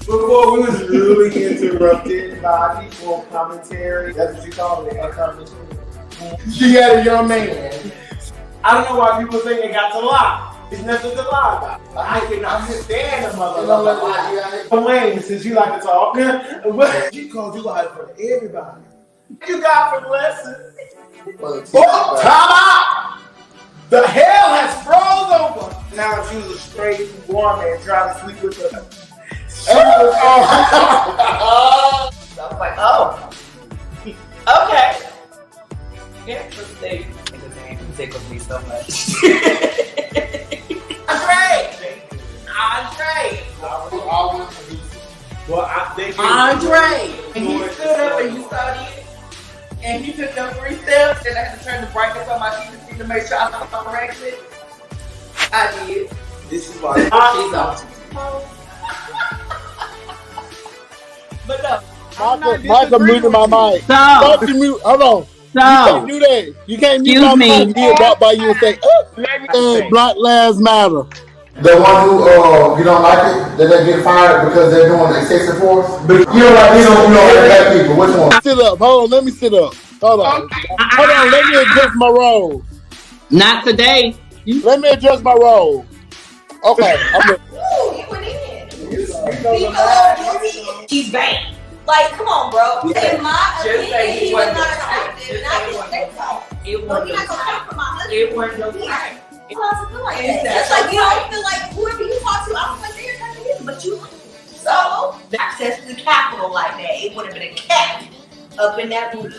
Before we was really interrupted by people commentary. That's what you call it, a commentary. She had a young man. I don't know why people think they got to lie. It's nothing to lie about. I can understand the mother. Wayne, since you like to talk, she called you out for everybody. You got for blessing. Oh, time out! The hell has froze over. Now she was a straight woman trying to sleep with her. I was like, oh, okay. Yeah, they tickles me so much. Andre. Well, I think Andre. And he stood up and you saw it. And he took them 3 steps, and I had to turn the brightness on my TV to make sure I was corrected. I did. This is why she's on. But no. Micah muted my mic. Stop. Hold on. Stop. You can't do that. You can't mute my mic and get walk by you and say, Black Lives Matter. The one who you don't like it, that they get fired because they're doing excessive force. But you don't like black people. Which one? Sit up. Hold on. Let me sit up. Hold on. Hold on. Let me adjust my role. Not today. Let me adjust my role. Okay. You went in. He's banned. Like, come on, bro. In my opinion, he was not attractive, and I just say so. It But you're not gonna come from my husband. It wasn't no time. Who else would feel like that? Just like you don't feel like whoever you talk to, I don't feel like they're attracted to you, but you. So, the access to the Capitol like that, it would have been a cat up in that booty.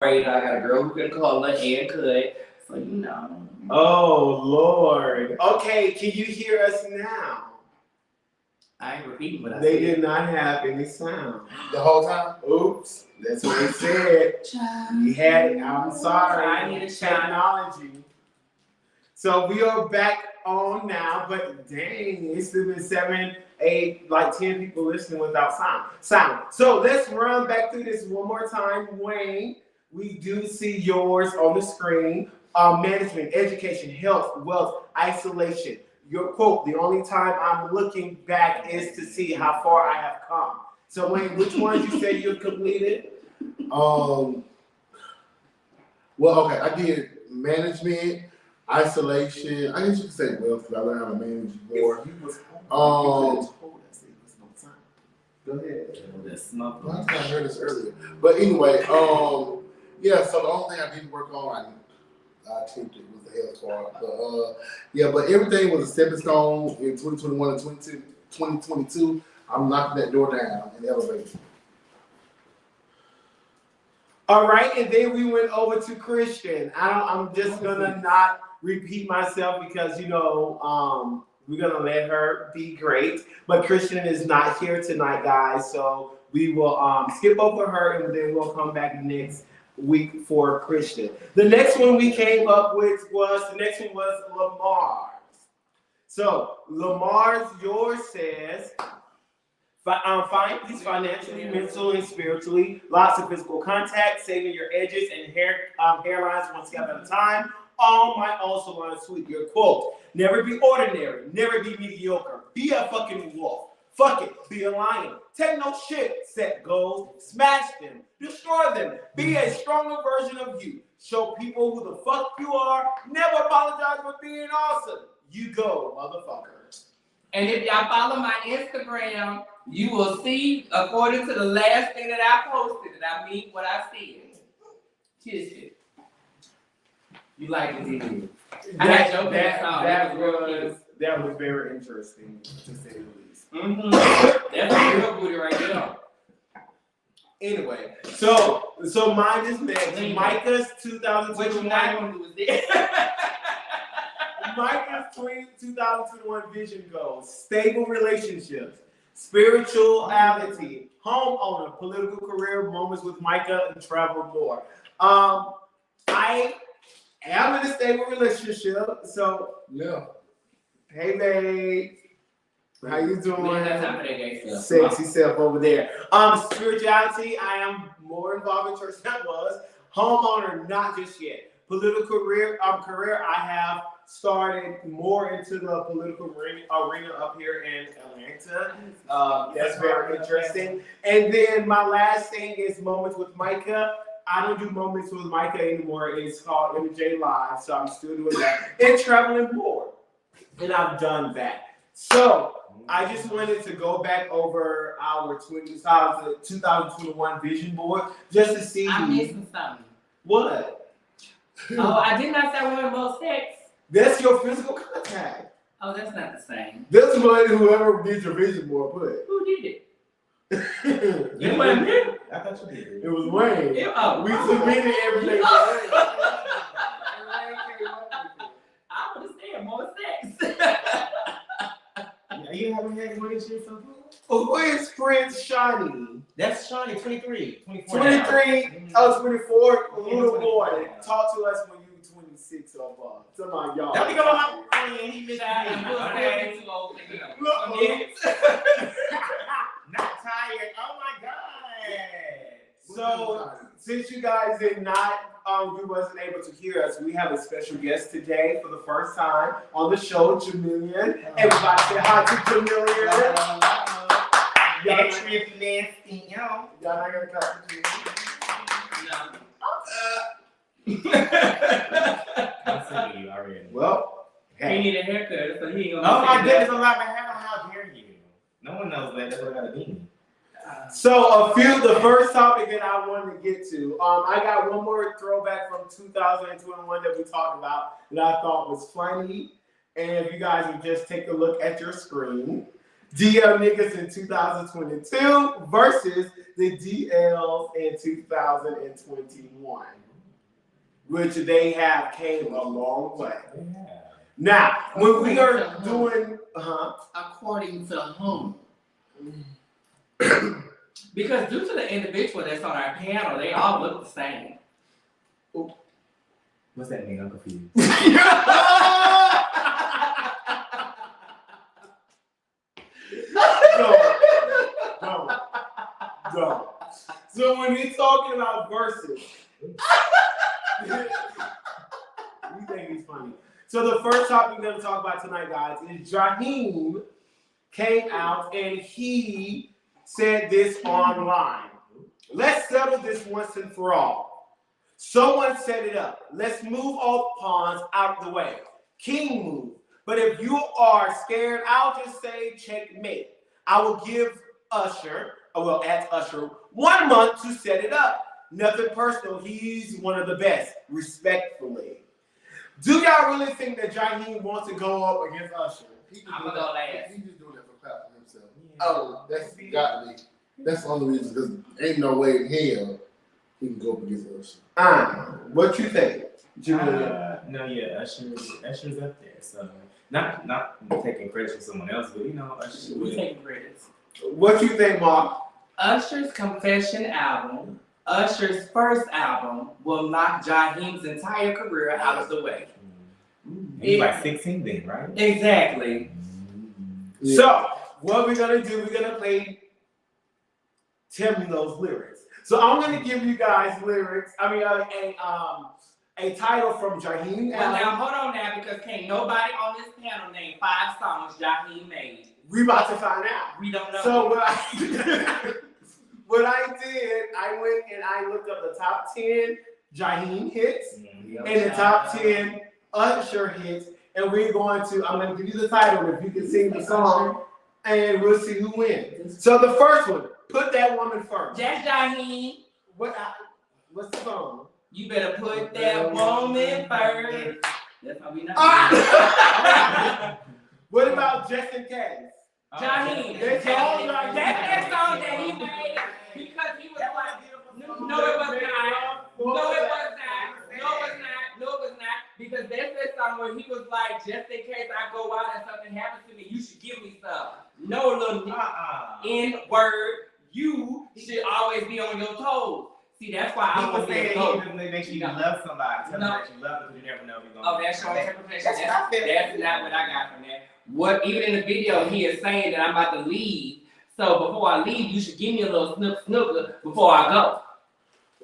I got a girl who can color and cut. So, you know. Oh, Lord. Okay, can you hear us now? I ain't repeating what I said. They did not have any sound. The whole time? Oops. That's what they said. We had it. I'm sorry. I need a technology. So we are back on now, but dang, it's been 7, 8, like 10 people listening without sound. So let's run back through this one more time. Wayne, we do see yours on the screen. Management, education, health, wealth, isolation. Your quote, the only time I'm looking back is to see how far I have come. So Wayne, which ones you say you've completed? Well, okay, I did management, isolation. I guess you could say wealth because I learned how to manage more. Go ahead. Well, I heard this earlier. But anyway, yeah, so the only thing I didn't work on, I attempted was the health part. But yeah, but everything was a stepping stone in 2021 and 2022. I'm knocking that door down and elevating. All right, and then we went over to Christian. I'm just gonna not repeat myself because we're gonna let her be great. But Christian is not here tonight, guys, so we will skip over her and then we'll come back next week for Christian. The next one we came up with was Lamar's. So Lamar's, yours says. Fine peace financially, mentally, and spiritually. Lots of physical contact, saving your edges and hairlines one step at a time. All my also line sweet. Your quote: never be ordinary, never be mediocre. Be a fucking wolf. Fuck it, be a lion. Take no shit. Set goals, smash them, destroy them. Be a stronger version of you. Show people who the fuck you are. Never apologize for being awesome. You go, motherfucker. And if y'all follow my Instagram, you will see, according to the last thing that I posted, that I mean what I said. Kiss it. You like it, didn't you? That was very interesting, to say the least. Mm-hmm. That's a real booty right there. Anyway, so mine is next. Micah's 2021. What you not gonna do is this. Micah's 2021 vision goals: stable relationships, spirituality, homeowner, political career, moments with Micah, and travel more. I am in a stable relationship, so yeah. Hey babe, how you doing? We ain't got time for that gay stuff. Sexy self over there. Spirituality, I am more involved in church than I was. Homeowner, not just yet. Political career, I have started more into the political arena up here in Atlanta. That's very interesting. And then my last thing is moments with Micah. I don't do moments with Micah anymore. It's called MJ Live, so I'm still doing that. And traveling more. And I've done that. So I just wanted to go back over our 2021 vision board just to see. I'm missing something. What? Oh, I did not say one of those sex. That's your physical contact. Oh, that's not the same. That's what whoever did your vision board put. Who did it? It wasn't me. I thought you did. It was Wayne. We submitted everything. I would have said more sex. You haven't had money shit so far? Oh, where's Prince Shawnee? That's Shawnee, 23. 23. Oh, 24. Little boy. Talk to us when you're 26 or above. Some of y'all. That nigga my friend, he missed Too old to get Not tired. Oh my God. So, since you guys did not, you wasn't able to hear us, we have a special guest today for the first time on the show, Jamilian. Everybody say hi to Jamilian. That trip nasty, Y'all not gonna clap for I'm sick of you already. Well, He need a haircut, so he ain't gonna. Oh my goodness, I'm not hair. How dare you? No one knows that. That's what I gotta be. So the first topic that I wanted to get to, I got one more throwback from 2021 that we talked about that I thought was funny. And if you guys would just take a look at your screen, DL niggas in 2022 versus the DLs in 2021, which they have came a long way. Yeah. Now, when we are doing, According to whom? Because due to the individual that's on our panel, they all look the same. What's that mean? I'm confused. Go. So when we're talking about verses, we think he's funny. So the first topic we're going to talk about tonight, guys, is Jahiem came out and he said this online. Let's settle this once and for all. Someone set it up. Let's move all pawns out the way. King move. But if you are scared, I'll just say checkmate. I will give Usher, ask Usher 1 month to set it up. Nothing personal. He's one of the best, respectfully. Do y'all really think that Jahiem wants to go up against Usher? I'm gonna go last. He's just doing that for clap for himself. Oh, that's got to be. That's the only reason, because ain't no way in hell he can go up against Usher. What you think? No, yeah, Usher's up there. So not taking credit for someone else, but Usher. We taking credits. What you think, Mark? Usher's Confession album, Usher's first album, will knock Jaheem's entire career out of the way. He's like 16 then, right? Exactly. Yeah. So, what we're going to do, we're going to play Tell Me Those Lyrics. So, I'm going to give you guys lyrics, a title from Jahiem. Well, now, hold on now, because can't nobody on this panel name 5 songs Jahiem made. We about to find out. We don't know. So, what I did, I went and I looked up the top 10 Jahiem hits and the top 10 Usher hits, and I'm going to give you the title if you can sing the song, and we'll see who wins. So the first one, Put That Woman First. That's Jahiem. What's the song? You better put that woman first. That's how we know. What about Just In Case? Jahiem. That's all Jahiem. That's that song that he made because he was like, no, it was not. No, it was not. No, it was not. No, it was not. Because that's that song where he was like, just in case I go out and something happens to me, you should give me some. No little N-word. You should always be on your toes. See, that's why I was saying they make sure you love somebody. Tell them that you love them, because you never know if you're going to. Oh, that's your interpretation. That's not what I got from that. Even in the video, he is saying that I'm about to leave. So before I leave, you should give me a little snooker before I go.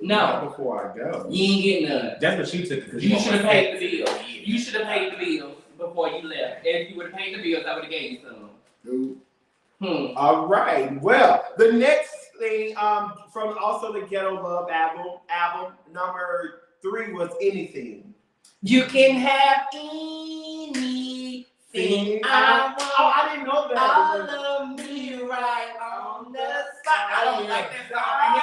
No. Not before I go. You ain't getting none. That's what you took. You should have paid the bills. You should have paid the bills before you left. If you would have paid the bills, I would have gave you some. All right. Well, the next thing from also the Ghetto Love album number 3 was Anything. You can have anything I want. Oh, I didn't know that. All of me right on the spot. I don't like that song right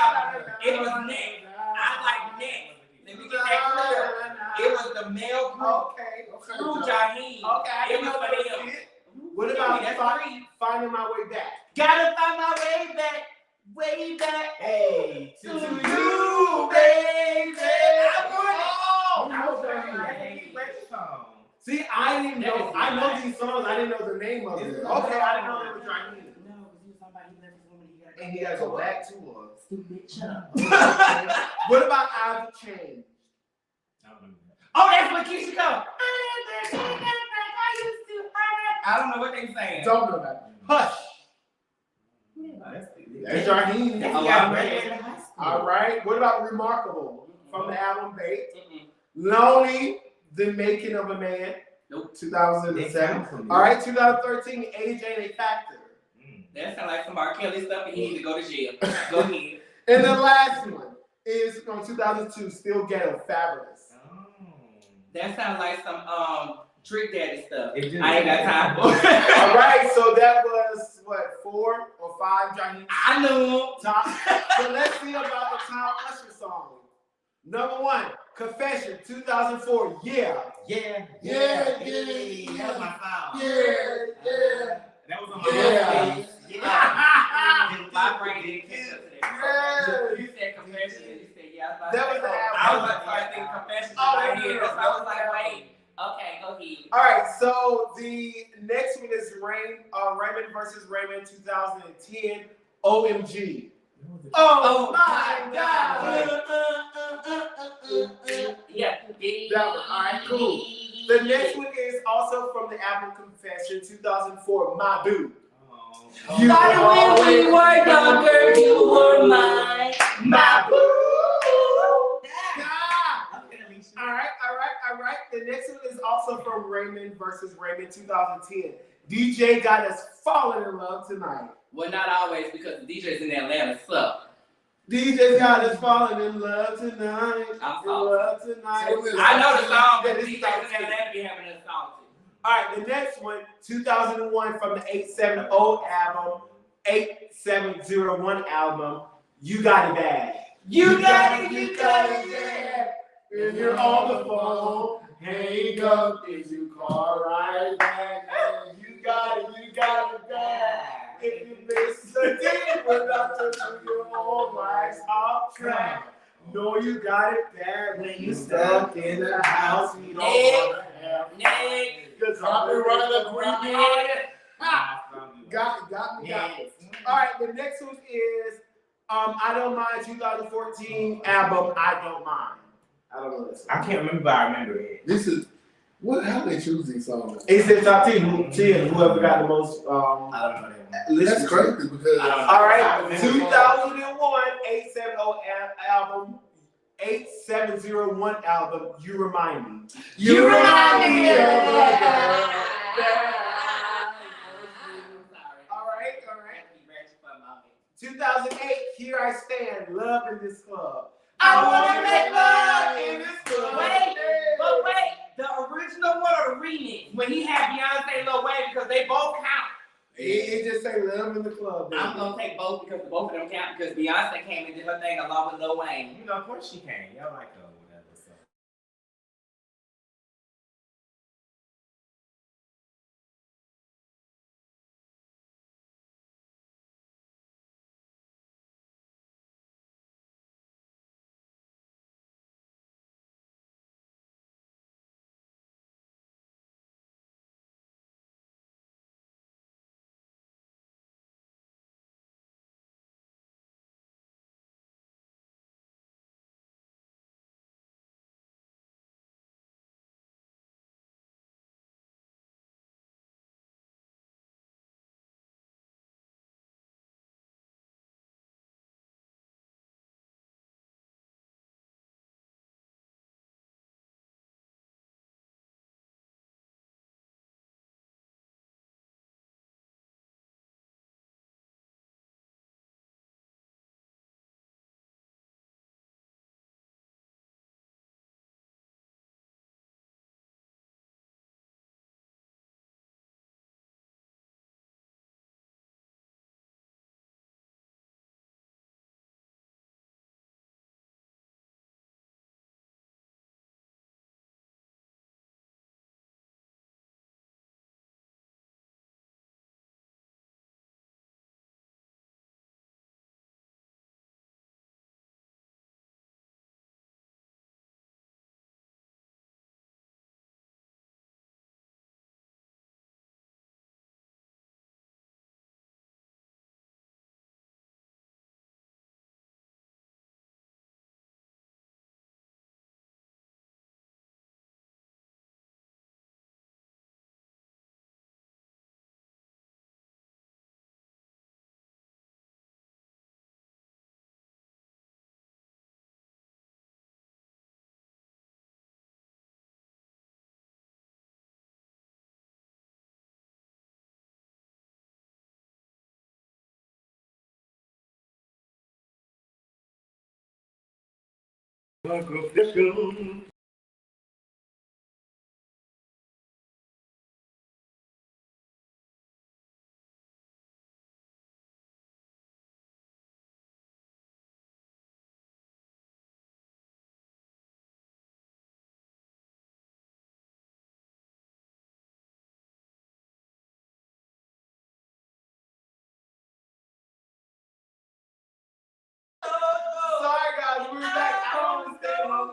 here. It was next. I like next. Let me get that clear. It was the male group through Jahiem. Okay, it was for him. What about Finding My Way Back? Gotta find my way back. Way back. Hey, to you, baby. See, I didn't know. I know these songs. I didn't know the name of it. Okay, I didn't know they were Jahiem. No, because he was talking about he left his woman. And he got to go back to her. Stupid chump. What about I've Changed? Oh, that's what Keisha go. I don't know what they saying. Don't know that. Hush. That's Jahiem. All right. What about Remarkable from the album Bait? Lonely, The Making of a Man. Nope. 2007. All right. 2013. Age Ain't a Factor. That sounds like some R. Kelly stuff, and he need to go to jail. Go ahead. And the last one is from 2002. Still Ghetto, Fabulous. That sounds like some Trick Daddy stuff. I ain't got time for it. All right, so that was what, 4 or 5 Jahiem? I know. Top. So let's see about the top Usher song. Number 1, Confession, 2004. Yeah. Yeah. Yeah. That was my song. Yeah. That was on my Yeah. list. My brain didn't catch up to that. You said confession, and you said yeah. That was the I was album. about to start thinking confession in Oh, my no, head. no, So I was no, like, no. wait. Okay, go ahead. All right, so the next one is Raymond versus Raymond 2010 OMG. Oh my God. Yeah. That one. All right, cool. The next one is also from the album Confession 2004 My Boo. Started when we were younger, you were mine. My Boo. All right. The next one is also from Raymond versus Raymond 2010. DJ got us falling in love tonight. Well, not always, because the DJs in Atlanta suck. DJ got us falling in love tonight. I'm in love tonight. I know the song, but the DJs in Atlanta be having a song too. All right, the next one, 2001 from the 870 album, 8701 album. You got it bad. You got it bad. If you're on the phone, hang up, is you call right back. You got it bad. If you miss a day without touching your whole life's off track. No, you got it bad when you stuck in the house. We don't want to have Next. copyright agreement. Got me. All right, the next one is I Don't Mind 2014 album I Don't Mind. I don't know this one. I can't remember, but I remember it. This is what? How do they choose these songs? It's the top 10. Whoever got the most. I don't know that one. Listen. That's crazy because. All right, 2001 870 album, 8701 album. You Remind Me. You remind me. All right. 2008, Here I Stand, Love in This Club. I wanna make love in this club. Wait, the original one or the remix? When he had Beyonce and Lil Wayne, because they both count. It just say Love in the Club. I'm gonna take both because both of them count because Beyonce came and did her thing along with Lil Wayne. You know, of course she can. Y'all like her.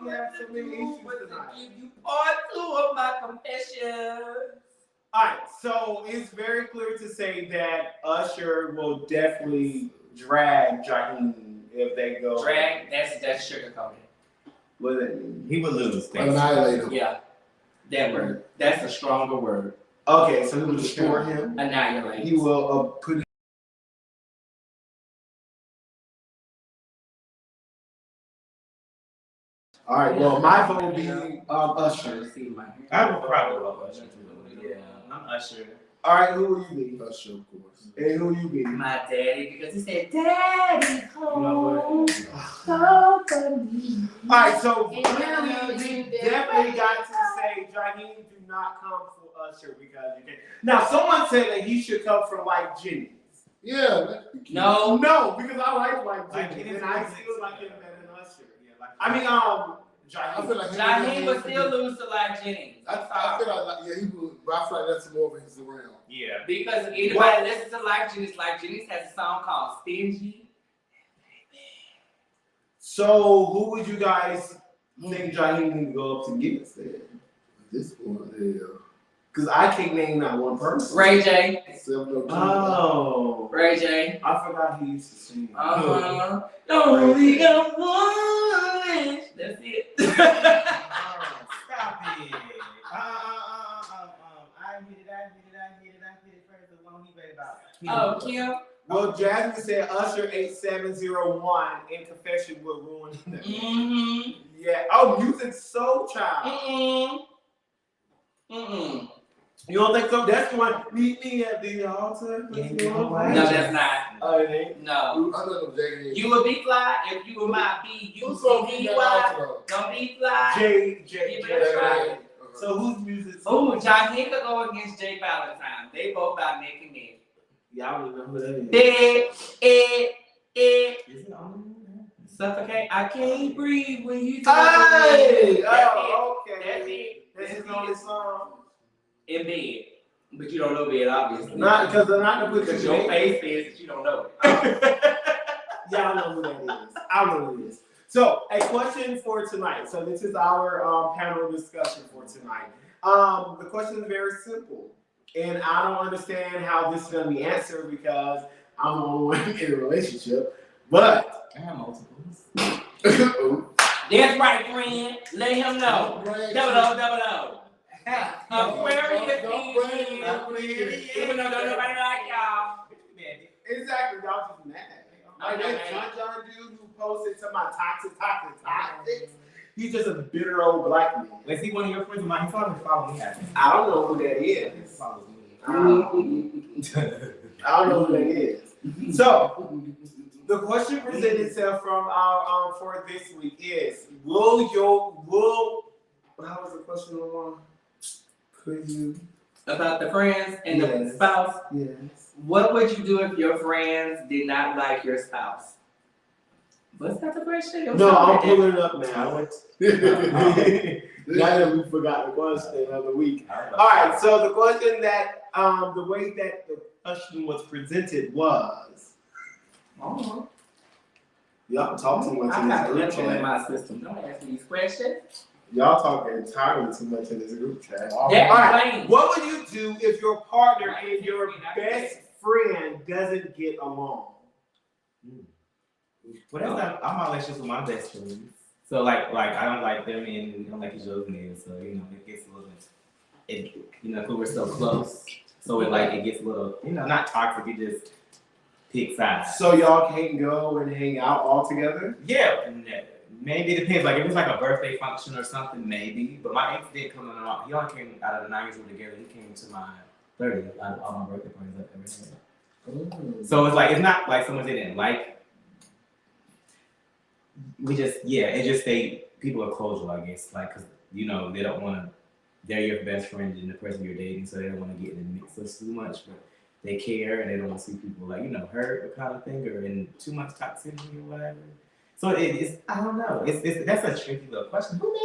we have so many issues was to tonight. give you part 2 of my confessions. Alright, so it's very clear to say that Usher will definitely drag Jahiem if they go. Drag, that's sugarcoated. What does that mean? He would lose. Annihilate him. Yeah, that word. That's a stronger word. Okay, so he will destroy him. Annihilate. He will put. All right. Well, my vote will be Usher. I would probably vote Usher too. Yeah, I'm Usher. All right. Who will you be? Usher, of course. And who will you be? My daddy, because he said, "Daddy, You know what? All right. So clearly, we definitely got to say Jahiem do not come for Usher because you can. Now, someone said that he should come for like Jennings. Yeah. No. No, because I like Like Jennings, Jennings and I is still like him better than Usher. Yeah, like I mean, I feel Jahiem. like Jahiem would still lose to like Jennings. I feel like yeah, he would. But I feel like that's more of his around. Yeah. Because anybody listens to like Jennings has a song called Stingy. So, who would you guys think Jahiem can go up to get us then? This one, yeah. Because I can't name not one person. Ray J. Oh. Ray J. I forgot he used to sing. Only got one wish. That's it. Stop it. I hit it first. The one he read about. Oh, Kim. Well, Jasmine said Usher 8701 in confession will ruin them. Mm-hmm. Yeah. Oh, Music Soul Child. You don't think so? That's the one. Meet me at the altar. No, that's not. Oh, it ain't. No. I know Jay. You would be fly if you were my B. You Who's gonna would be be that fly. altar? Don't be fly. J. Give it a try. So who's Music? Oh, Jahiem could go against Jay Valentine. They both about neck and neck. Y'all don't even know who that is. Is it on? Suffocate. I can't breathe when you Hey! That's Oh, it. okay. That's it. That's his only song. In bed. But you don't know bed, obviously. Not because they're not gonna put Because your face says that you don't know it. Y'all know who that is. I know who it is. So, a question for tonight. So, this is our panel discussion for tonight. The question is very simple. And I don't understand how this is going to be answered because I'm the only one in a relationship. But I have multiples. That's right, friend. Let him know. Double O. Aquarius season. Even though don't nobody like y'all. exactly, y'all just mad. Like that John dude who posted to my toxic. He's just a bitter old black man. Is he one of your friends of mine? He probably follow me. I don't know who that He is. follows me. I don't know who that is. So, the question presented itself from our for this week is: how was the question, Lamar? Could you? About the friends and the Yes. spouse. Yes. What would you do if your friends did not like your spouse? What's that the question? No, I'm pulling it up now. Yeah. Now that we forgot the question of the week. All right, so the question that the way that the question was presented was. Y'all talk too much I in this got group little in chat. my system. Don't ask me these questions. Y'all talk entirely too much in this group chat. All That's right, plain. what would you do if your partner and your best friend doesn't get along? Well, that's not, I'm all just with my best friends. So like I don't like them and you don't like each other, so it gets a little, because we're so close, so it gets a little, not toxic. It just pick sides. So y'all can't go and hang out all together? Yeah, maybe it depends. Like if it's like a birthday function or something, maybe. But my ex did come along. He only came out of the 9 years we were together. He came to my 30th. Out of all my birthday parties I've ever had. So it's not like someone they didn't like. People are cordial, I guess, because they don't want to. They're your best friend and the person you're dating, so they don't want to get in the mix of too much, but they care and they don't want to see people hurt or kind of thing or in too much toxicity or whatever. So it's I don't know. That's a tricky little question. Who made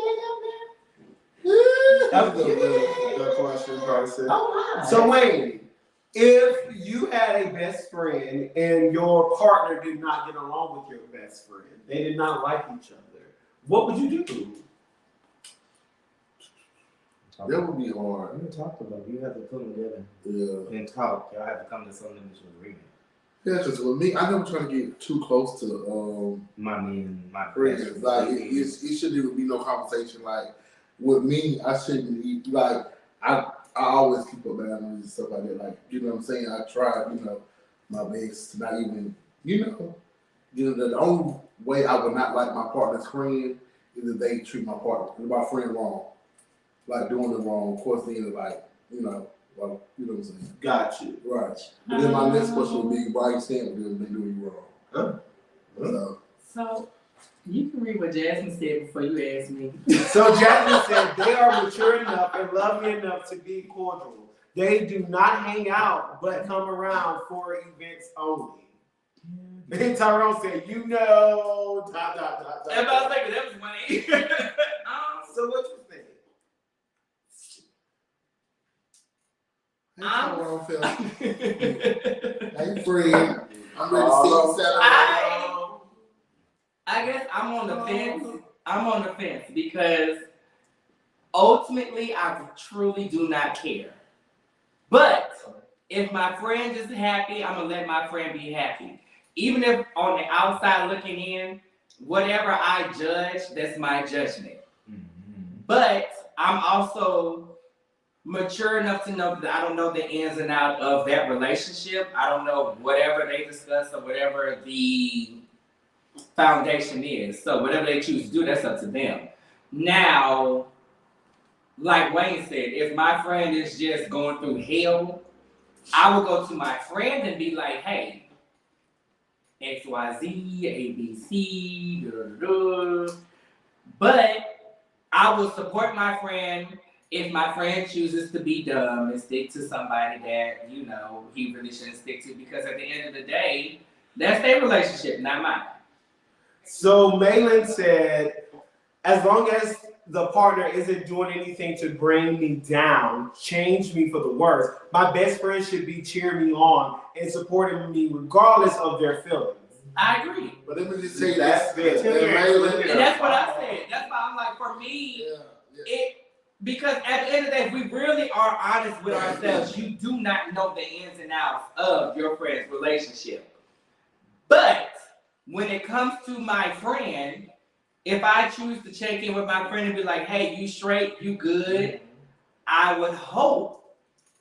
it That's a good question, person. Oh my. So Wayne, if you had a best friend and your partner did not get along with your best friend, they did not like each other, what would you do? That would be hard. We talked about it. You have to come together Yeah. and talk. Y'all have to come to some mutual agreement. Yeah, because with me, I never try to get too close to My friends. Like it shouldn't even be no conversation. Like with me, I shouldn't be like I always keep up boundaries and stuff like that. Like you know what I'm saying. I try my best to not even the only way I would not like my partner's friend is if they treat my friend wrong, like doing them wrong. Of course, then like you know what I'm saying. Got you. Right. But then my next question would be, why you stand with them when they doing you wrong? So you can read what Jasmine said before you ask me. So Jasmine said they are mature enough and loving enough to be cordial. They do not hang out, but come around for events only. And Tyrone said, And I was thinking that was funny. So what you think? Hey, Tyrone, Phil. Hey, friend. I'm ready to see you Saturday. I guess I'm on the fence. I'm on the fence because ultimately I truly do not care. But if my friend is happy, I'm gonna let my friend be happy. Even if on the outside looking in, whatever I judge, that's my judgment. Mm-hmm. But I'm also mature enough to know that I don't know the ins and outs of that relationship. I don't know whatever they discuss or whatever the foundation is. So whatever they choose to do, that's up to them. Now, like Wayne said, if my friend is just going through hell, I will go to my friend and be like, hey, XYZ, ABC, But I will support my friend if my friend chooses to be dumb and stick to somebody that, he really shouldn't stick to, because at the end of the day, that's their relationship, not mine. So Malin said, as long as the partner isn't doing anything to bring me down, change me for the worse, my best friend should be cheering me on and supporting me regardless of their feelings. I agree. But let me just say That's that it. And that's what I said. That's why I'm like, for me, because at the end of the day, if we really are honest with ourselves, you do not know the ins and outs of your friend's relationship. But when it comes to my friend, if I choose to check in with my friend and be like, hey, you straight, you good, I would hope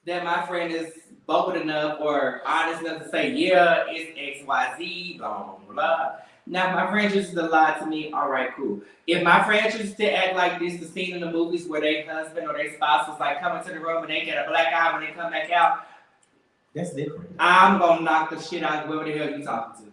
that my friend is bold enough or honest enough to say, yeah, it's XYZ, blah, blah, blah. Now, if my friend chooses to lie to me, all right, cool. If my friend chooses to act like this, the scene in the movies where their husband or their spouse is like coming to the room and they get a black eye when they come back out, that's different. I'm going to knock the shit out of whoever the hell you talking to.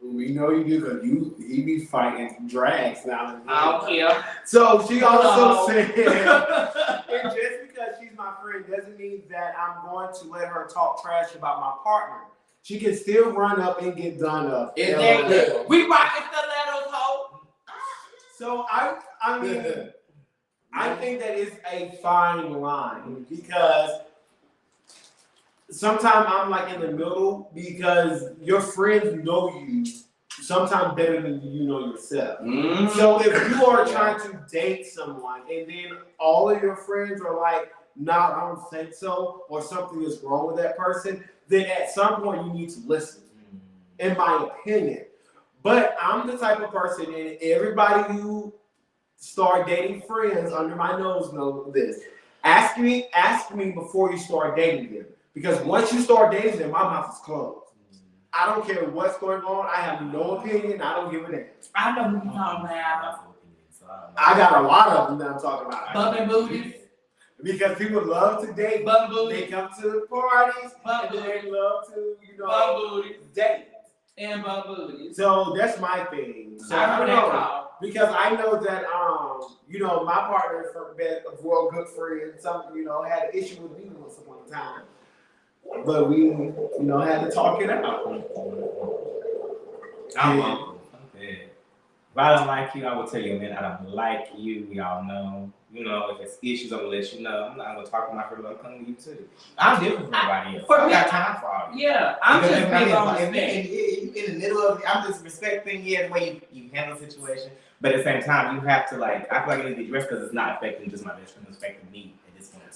We know you do, because he be fighting drags now and then. I don't care. So she also said, and just because she's my friend doesn't mean that I'm going to let her talk trash about my partner. She can still run up and get done up. Exactly. We rocking stilettos, ho. So I mean, I think that is a fine line, because sometimes I'm like in the middle, because your friends know you sometimes better than you know yourself. Mm-hmm. So if you are trying to date someone and then all of your friends are like, nah, I don't think so, or something is wrong with that person, then at some point you need to listen, in my opinion. But I'm the type of person, and everybody who start dating friends under my nose know this. Ask me before you start dating them. Because once you start dating them, my mouth is closed. I don't care what's going on. I have no opinion. I don't give a damn. I know who you're talking about. I got a lot of them that I'm talking about. Bumping booties. Because people love to date. Bum booties. They come to the parties. And they love to, bum booties. Date. And bum booties. So that's my thing. So I don't know. Because I know that, my partner for a good friend, had an issue with me once upon a time. But we, had to talk it out. Okay. If I don't like you, I will tell you, man, I don't like you. We all know. If it's issues, I'm gonna let you know. I'm not gonna talk to my friend. I'm coming to you too. I'm different from everybody else. I got time for all you. Yeah, I'm just big on respect. In the middle of it, I'm just respecting the way you handle the situation. But at the same time, you have to I feel like it needs to be addressed, because it's not affecting just my best friend, it's affecting me at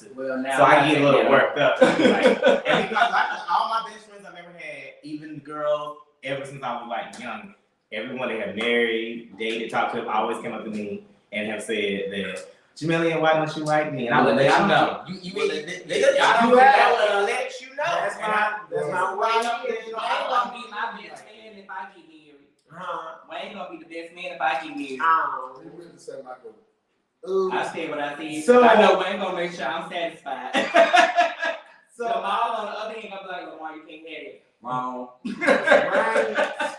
to. Well, now So I get a little yeah. worked up. Like, and because all my best friends I've ever had, even the girls, ever since I was like young, everyone they have married, dated, talked to, always came up to me and have said that, Jamelian, why don't you like me? And I would let you know. Y'all don't let you know. That's not Wayne ain't gonna be my best man if I get married. Wayne gonna be the best man if I get married. He really said Michael. Ooh. I said what I said. So- I know Wayne gonna make sure I'm satisfied. So Jamal on the other hand, I'm like, Lamar, you can't have it. Wrong.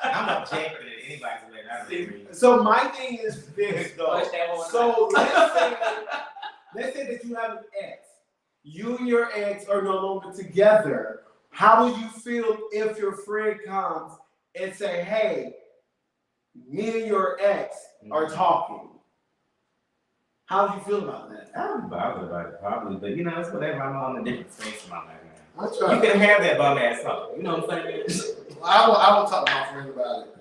I'm objecting to anybody's letter. I don't agree. So my thing is this though. Push that one So let's say that you have an ex. You and your ex are no longer together. How would you feel if your friend comes and say, "Hey, me and your ex are talking"? How do you feel about that? I'm bothered about it, probably, but you know, it's whatever. I'm on a different space in my life, man. I try. You can have that bum ass talk. You know what I'm saying? I will talk to my friend about it.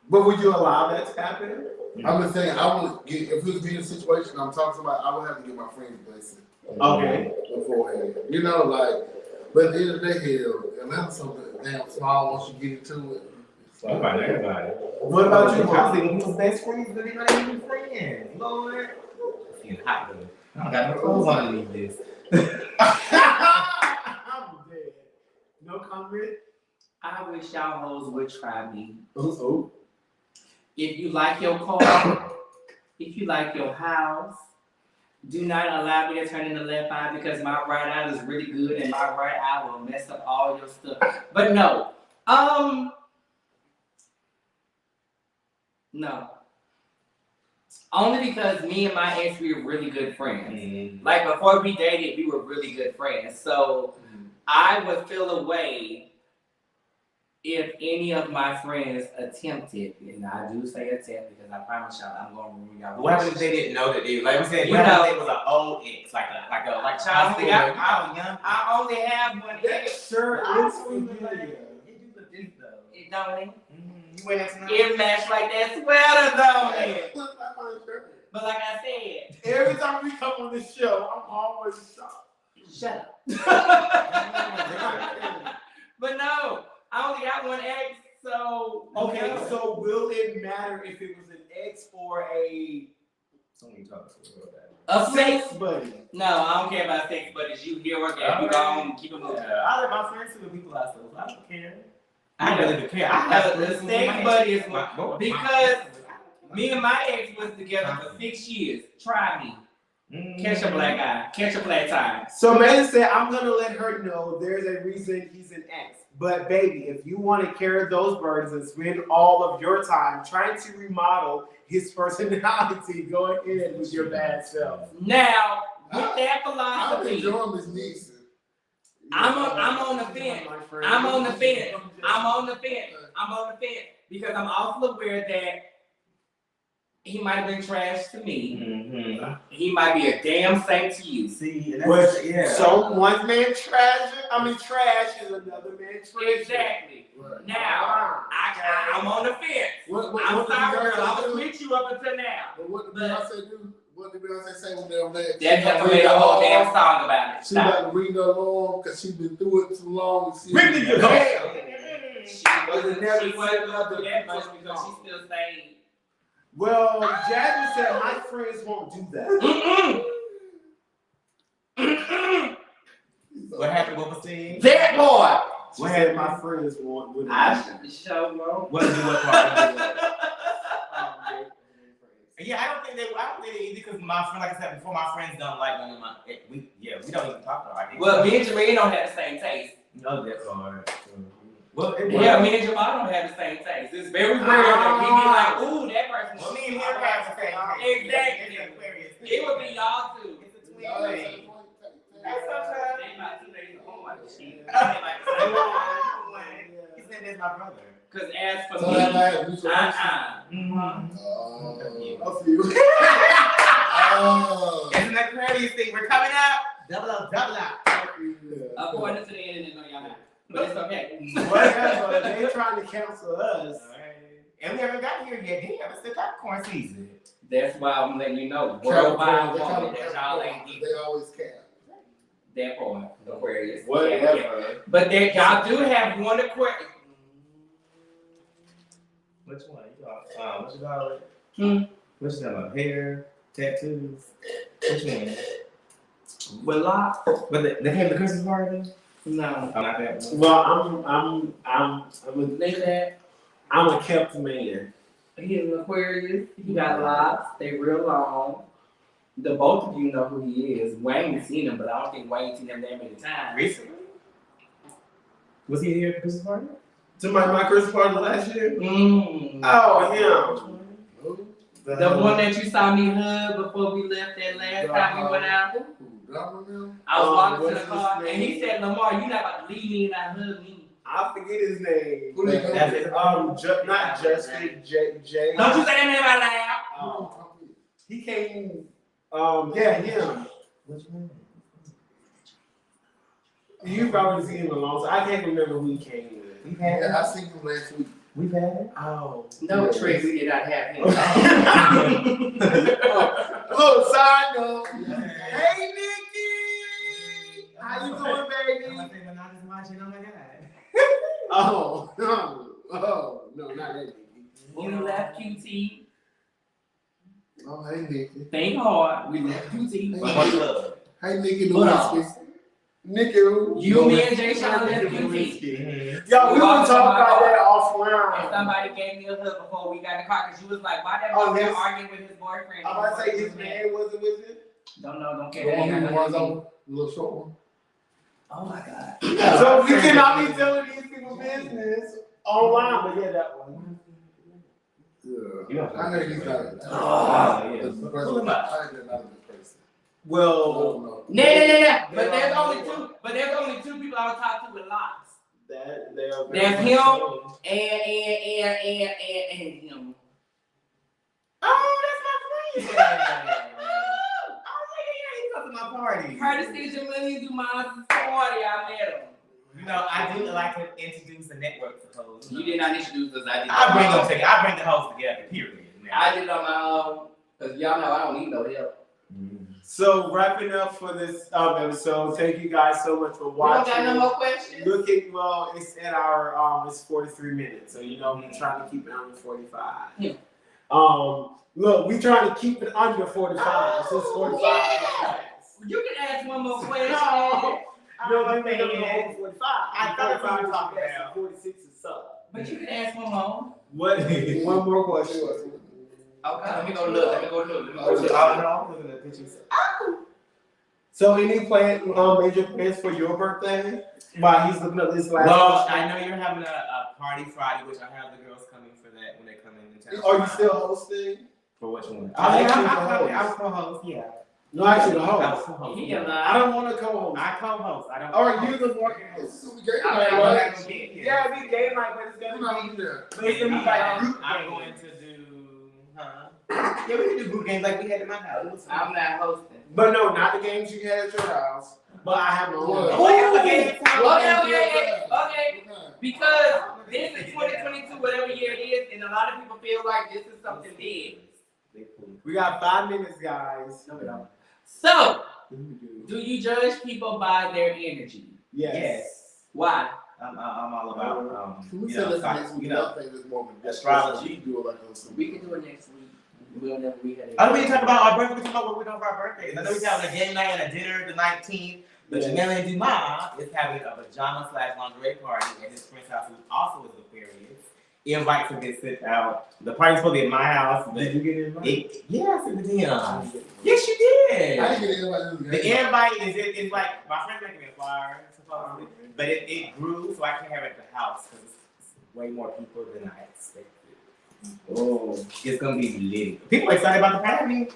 But would you allow that to happen? I'm just saying, I would get, if it was being a situation I'm talking to somebody, I would have to get my friend's blessing Okay. beforehand. You know, like, but at the end of the day, hell, unless something damn small once you get into it. It's I'm like, about everybody. What about you, I Mom? see when people's best friends, but they're not even friends. Lord. It's getting hot, though. I don't got no clothes on underneath this. I'm dead. No comment? I wish y'all hoes would try me. Oh. If you like your car, if you like your house, do not allow me to turn in the left eye because my right eye is really good and my right eye will mess up all your stuff. But no. No. Only because me and my ex, we were really good friends. Like before we dated, we were really good friends. So I would feel a way if any of my friends attempted, and I do say attempt because I promise y'all I'm going to ruin y'all. What happens if they didn't know that they, like I said, You what know- happens if it was an old ex, like child only school, got- I was young. I only have one That ex. sure is familiar. It don't it? You went into It matched like that sweater, don't it? But like I said, Every time we come on this show, I'm always shocked. shut up. But no, I only got one ex, so Okay, no. so will it matter if it was an ex or a sex buddy? No, I don't care about sex buddies. You here or there, you gone, keep it moving. I let my friends see the people I still. I don't care. I really don't care. The sex buddy is one because me and my ex was together for 6 years. Try me. Catch a black eye. Catch a black tie. So man said, I'm gonna let her know there's a reason he's an ex. But baby, if you want to carry those burdens and spend all of your time trying to remodel his personality, go ahead with your bad self. Now, with that I'm philosophy, enjoying this niece. I'm on the fence. I'm on the fence. I'm on the fence. I'm on the fence because I'm also aware that he might have been trash to me. He might be a damn saint to you. See, and But, that's, yeah. so one man trash is another man treasure. Exactly. Right. Now, I'm on the fence. I'm sorry, girl. I was with you up until now. What did Beyonce do? What did Beyonce say when they were there? That heifer made a whole damn song about it. She got to ring her along because she's been through it too long. Ring the She wasn't never she wasn't said do that much because she still saying. Well, Jasmine said my friends won't do that. What happened? What was said? That boy. She said my friends won't. I show bro. What did what part? Yeah, I don't think they either because my friend, like I said before, my friends don't like none of my. We don't even talk about it. Well, me and Jermaine don't have the same taste. No, that's hard. Well, Yeah, me and Jamal don't have the same taste. It's very rare that we be like, ooh, that person. Well, me and him have the same taste. Exactly. It would be y'all two. It's a twin thing. That's okay. They about 2 days apart. He said that's my brother. Cause as for So me, that might be so a few. Isn't that crazy thing? We're coming up. Double up. according to the internet, no, y'all not. But it's okay. Whatever, they trying to cancel us. And we haven't got here yet. Damn, it's the Capricorn season. That's why I'm letting you know. Worldwide woman that y'all ain't They getting. always cap. That part, Aquarius. Whatever. Yeah. But then y'all do have one Aquarius. Which one? What you call it? What you talking about? Hair, tattoos. Which one? With locks? But they came to the Christmas party. No. Oh, not that one. Well, I'm a kept man. He's an Aquarius. He got locks. They real long. The both of you know who he is. Wayne seen him, but I don't think Wayne seen him that many times. Recently? Was he here at the Christmas party? To my Christmas party last year? Mm. Oh, him. The one that you saw me hug before we left that last time we went out. I was walking to the car and he said, Lamar, you not about to leave me and not hug me. I forget his name. Who did he come That's with? it. Not Justin, J. Don't you say that name out loud. He came, yeah, him. Which one? You probably seen him a long time. I can't remember who he came with. We've had Yeah, it. I seen him last week. We've had it. Oh. No, Trey, we did not have him. Look, side note. Hey, Nicki! How you doing, baby? I'm saying Minaj is watching. Oh my god. Oh, no, not that Nicki. We left QT. Oh, hey, Nicki. Think hard. We left QT. But much love. Hey, Nicki Hold on. Lewinsky. Nicki, who? You, me, and Jay Sean left QT. Yo, we Walking gonna to talk my about car. that And offline. somebody gave me a hug before we got in the car because she was like, why that Oh, boy yes. arguing with his boyfriend? I'm about to say his man wasn't with him. Don't The care. one That ain't who got runs nothing to do. over, the little short one. Oh my God. So we cannot be telling these people business online, but yeah, that one. Yeah. I heard he's not. Oh, yeah. Pull him up. I heard they're not a good person. Well, No. But there's only two people I would talk to with locks. That's him and him. Oh, that's my friend. He comes to my party. Courtesy Jamil do my party. I met him. You know, I do like to introduce the network to hoes. You did not introduce us. I did. I bring them together. I bring the hoes together. Period. I did it on my own because y'all know I don't need no help. So wrapping up for this episode, thank you guys so much for We don't watching. got no more questions. Look at it's at our it's 43 minutes, so you know we're trying to keep it under 45. Yeah. Look, we trying to keep it under 45. So it's 45. Yeah. You can ask one more question. No, you made it over 45. I thought we were talking about 46 is up. But you can ask one more. What? One more question. Okay, let me go look. I'm looking at pictures. So, any major plans for your birthday? While he's looking up this last. Well, question. I know you're having a party Friday, which I have the girls coming for that when they come in town. Are you still hosting? For which one? I'm co-host, yeah. No, actually, the I'm host. co-host. I don't want to co-host. I co-host. I don't. Or you the working host. I'm not gonna be here. Yeah, it'd be game night, but it's We're gonna not be. there. But it's gonna be like group I'm game. going to do. Yeah, we can do group games like we had in my house. I'm not hosting. But no, not the games you had at your house. But I have my own. Okay. Because this is 2022, whatever year it is, and a lot of people feel like this is something big. We got 5 minutes, guys. No, we don't. So, do you judge people by their energy? Yes. Why? I'm all about Can we say this next week? I think this moment. astrology. Do it like on We can do it next week. We'll never read it. I don't mean talk about our birthday. We talk about what we're doing for our birthdays. I know we're having a game night and a dinner the 19th. But Janelle and Dumas is having a pajama/lingerie party at his friend's house, who also is Aquarius. Invites have been sent out. The party's supposed to be at my house. Did you get invited? Yes, it did. Yes, you did. I didn't get invited. The invite is like my friend's making me a flyer, supposedly, but it grew, so I can't have it at the house because it's way more people than I expected. Oh, it's gonna be lit. People are excited about the party.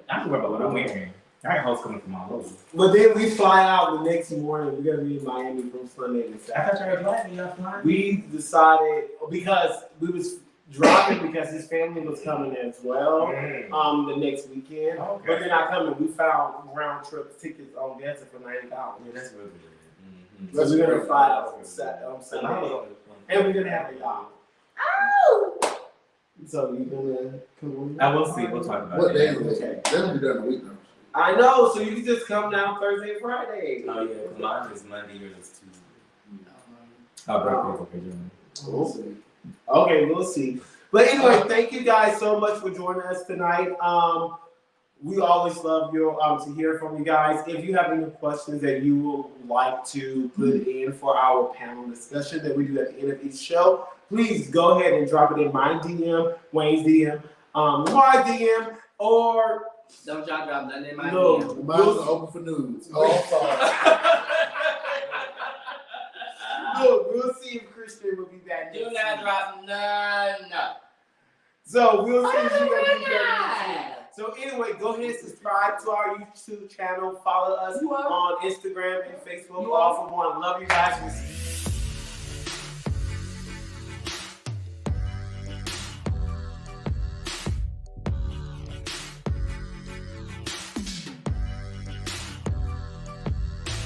I don't worry about what I'm wearing. I got hosts coming from all over. But then we fly out the next morning. We're gonna be in Miami from Sunday to Saturday. I thought you were glad you flying. We decided because we was dropping because his family was coming as well. The next weekend. Okay. But they're not coming. We found round trip tickets on Delta for $90. Yeah, that's really good. So we're gonna fly out on Sunday. And we're gonna have a yacht. So you gonna come on? I will see. We'll talk about What day it. is it? They're gonna be done in a week though. I know, so you can just come down Thursday and Friday. Oh yeah, mine is Monday, yours is Tuesday. Our birthdays are We'll see. Okay, we'll see. But anyway, thank you guys so much for joining us tonight. We always love you to hear from you guys. If you have any questions that you would like to put in for our panel discussion that we do at the end of each show, please go ahead and drop it in my DM, Wayne's DM, my DM, or Don't y'all drop nothing in my no, DM. Mine's open for news. Oh, sorry. Look, we'll see if Christian will be back. Do next not week. drop none. So we'll see if Oh, she's gonna why be back next week. not? So anyway, go ahead and subscribe to our YouTube channel. Follow us on Instagram and Facebook. All for1. Love you guys.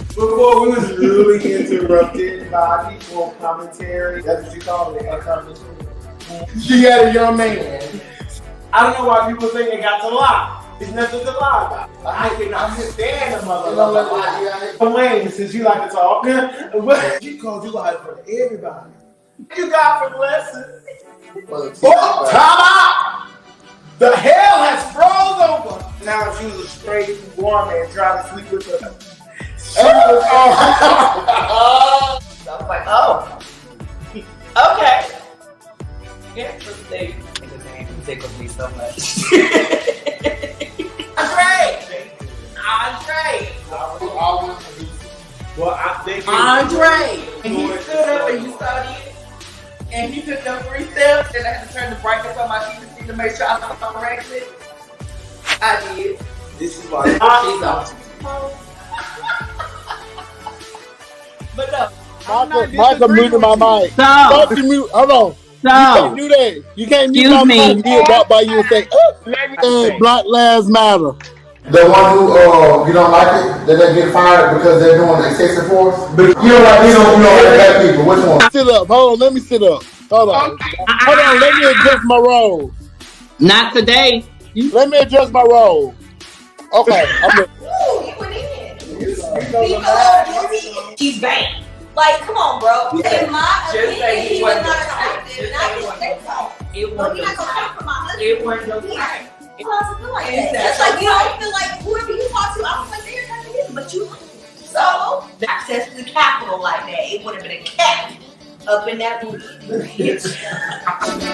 Before we was really interrupted by people commentary. That's what you call it, a commentary. She had a young man. I don't know why people think it got to lie. It's nothing to lie about. I can understand the mother. Wayne, since you like to talk, she called you out for everybody. You got for blessings. Oh, time out! The hell has froze over. Now she was a straight woman trying to sleep with her. So I was like, oh, okay. Interesting. You tickle me so much. Andre. And he stood up and you saw this. And he took them 3 steps and I had to turn the brightness on my TV to make sure I was correctly. I did. This is why She's on. But no. Micah muted my mic. So, Don't you mute. Hold on. You can't do that. You can't mute my Excuse me. mic. He'll walk by you and say, Black Lives Matter. The one who you don't like it, that they get fired because they're doing excessive force. But you don't like black people. Which one? Sit up. Hold on. Let me sit up. Hold on. Hold on. Let me adjust my role. not today. Let me adjust my role. Okay. Ooh, he went in. He's banned. Like, come on, bro. In my opinion, he was not attractive, and I just say so. It But you're not gonna come for my husband. wasn't your time. Who feel like that? Just like you don't feel like whoever you talk to, I don't feel like they're attractive either, but you. So, access to the capital like that, it would have been a cat up in that booty.